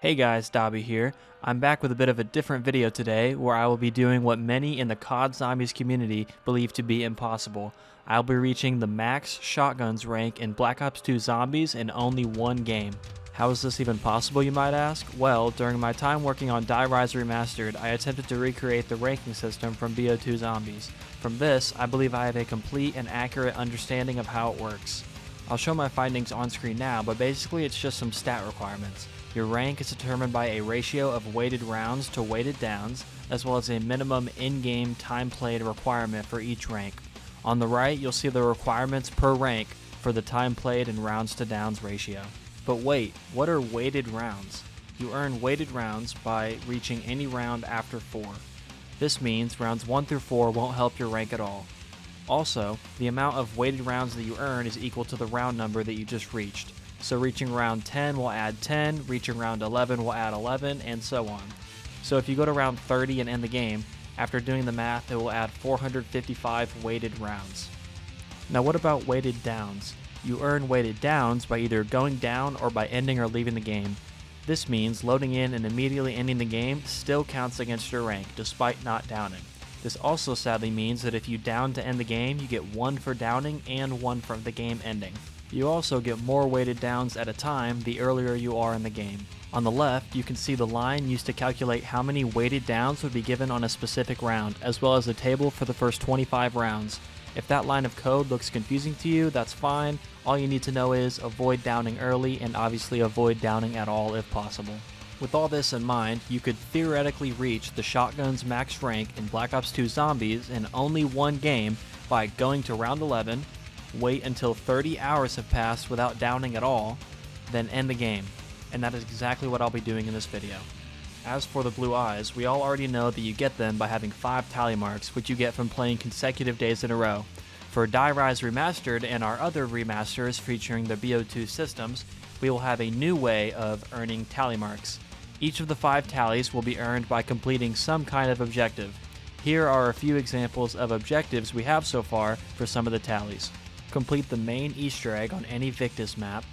Hey guys, Dobby here. I'm back with a bit of a different video today where I will be doing what many in the COD Zombies community believe to be impossible. I'll be reaching the max shotguns rank in Black Ops 2 Zombies in only one game. How is this even possible, you might ask? Well, during my time working on Buried Remastered, I attempted to recreate the ranking system from BO2 Zombies. From this, I believe I have a complete and accurate understanding of how it works. I'll show my findings on screen now, but basically it's just some stat requirements. Your rank is determined by a ratio of weighted rounds to weighted downs, as well as a minimum in-game time played requirement for each rank. On the right, you'll see the requirements per rank for the time played and rounds to downs ratio. But wait, what are weighted rounds? You earn weighted rounds by reaching any round after 4. This means rounds 1 through 4 won't help your rank at all. Also, the amount of weighted rounds that you earn is equal to the round number that you just reached. So reaching round 10 will add 10, reaching round 11 will add 11, and so on. So if you go to round 30 and end the game, after doing the math, it will add 455 weighted rounds. Now what about weighted downs? You earn weighted downs by either going down or by ending or leaving the game. This means loading in and immediately ending the game still counts against your rank, despite not downing. This also sadly means that if you down to end the game, you get 1 for downing and 1 for the game ending. You also get more weighted downs at a time the earlier you are in the game. On the left, you can see the line used to calculate how many weighted downs would be given on a specific round, as well as a table for the first 25 rounds. If that line of code looks confusing to you, that's fine. All you need to know is avoid downing early and obviously avoid downing at all if possible. With all this in mind, you could theoretically reach the shotgun's max rank in Black Ops 2 Zombies in only one game by going to round 11, wait until 30 hours have passed without downing at all, then end the game. And that is exactly what I'll be doing in this video. As for the blue eyes, we all already know that you get them by having 5 tally marks, which you get from playing consecutive days in a row. For Die Rise Remastered and our other remasters featuring the BO2 systems, we will have a new way of earning tally marks. Each of the 5 tallies will be earned by completing some kind of objective. Here are a few examples of objectives we have so far for some of the tallies. Complete the main Easter egg on any Victus map,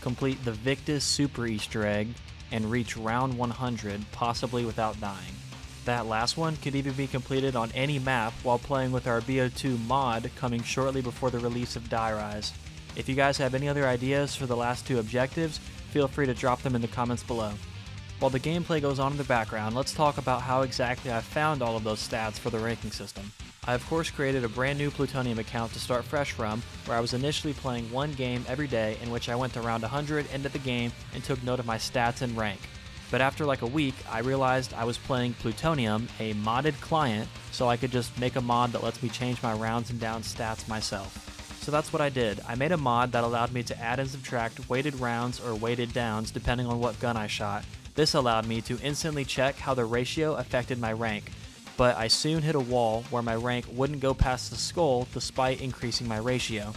complete the Victus Super Easter egg, and reach round 100, possibly without dying. That last one could even be completed on any map while playing with our BO2 mod coming shortly before the release of Die Rise. If you guys have any other ideas for the last 2 objectives, feel free to drop them in the comments below. While the gameplay goes on in the background, let's talk about how exactly I found all of those stats for the ranking system. I of course created a brand new Plutonium account to start fresh from, where I was initially playing one game every day in which I went to round 100, ended the game, and took note of my stats and rank. But after like a week, I realized I was playing Plutonium, a modded client, so I could just make a mod that lets me change my rounds and downs stats myself. So that's what I did. I made a mod that allowed me to add and subtract weighted rounds or weighted downs depending on what gun I shot. This allowed me to instantly check how the ratio affected my rank, but I soon hit a wall where my rank wouldn't go past the skull despite increasing my ratio.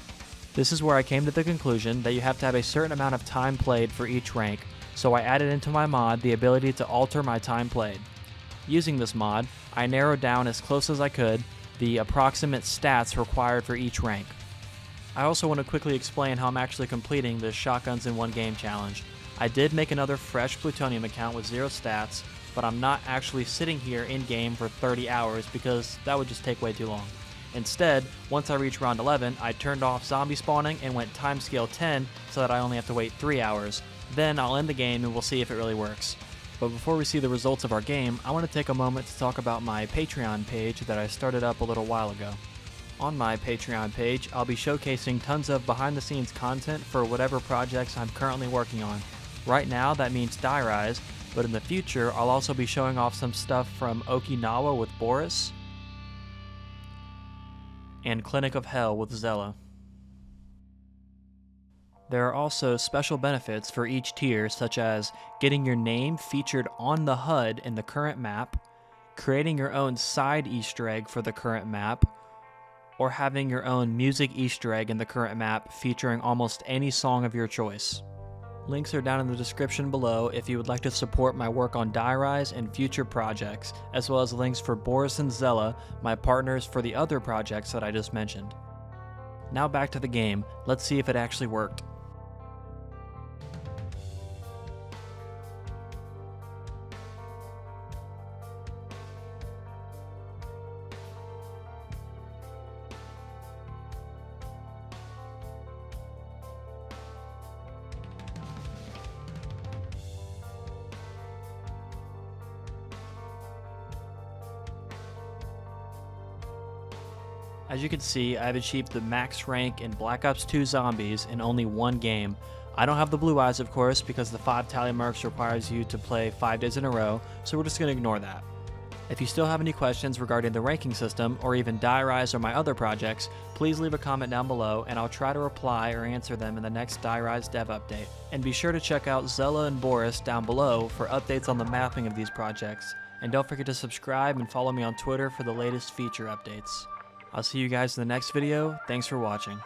This is where I came to the conclusion that you have to have a certain amount of time played for each rank, so I added into my mod the ability to alter my time played. Using this mod, I narrowed down as close as I could the approximate stats required for each rank. I also want to quickly explain how I'm actually completing the Shotguns in One Game challenge. I did make another fresh Plutonium account with 0 stats, but I'm not actually sitting here in-game for 30 hours because that would just take way too long. Instead, once I reached round 11, I turned off zombie spawning and went timescale 10 so that I only have to wait 3 hours. Then I'll end the game and we'll see if it really works. But before we see the results of our game, I want to take a moment to talk about my Patreon page that I started up a little while ago. On my Patreon page, I'll be showcasing tons of behind-the-scenes content for whatever projects I'm currently working on. Right now, that means Die Rise, but in the future, I'll also be showing off some stuff from Okinawa with Boris and Clinic of Hell with Zella. There are also special benefits for each tier, such as getting your name featured on the HUD in the current map, creating your own side Easter egg for the current map, or having your own music Easter egg in the current map featuring almost any song of your choice. Links are down in the description below if you would like to support my work on Die Rise and future projects, as well as links for Boris and Zella, my partners for the other projects that I just mentioned. Now back to the game, let's see if it actually worked. As you can see, I've achieved the max rank in Black Ops 2 Zombies in only one game. I don't have the blue eyes, of course, because the 5 tally marks requires you to play 5 days in a row, so we're just going to ignore that. If you still have any questions regarding the ranking system, or even Die Rise or my other projects, please leave a comment down below and I'll try to reply or answer them in the next Die Rise dev update. And be sure to check out Zella and Boris down below for updates on the mapping of these projects. And don't forget to subscribe and follow me on Twitter for the latest feature updates. I'll see you guys in the next video. Thanks for watching.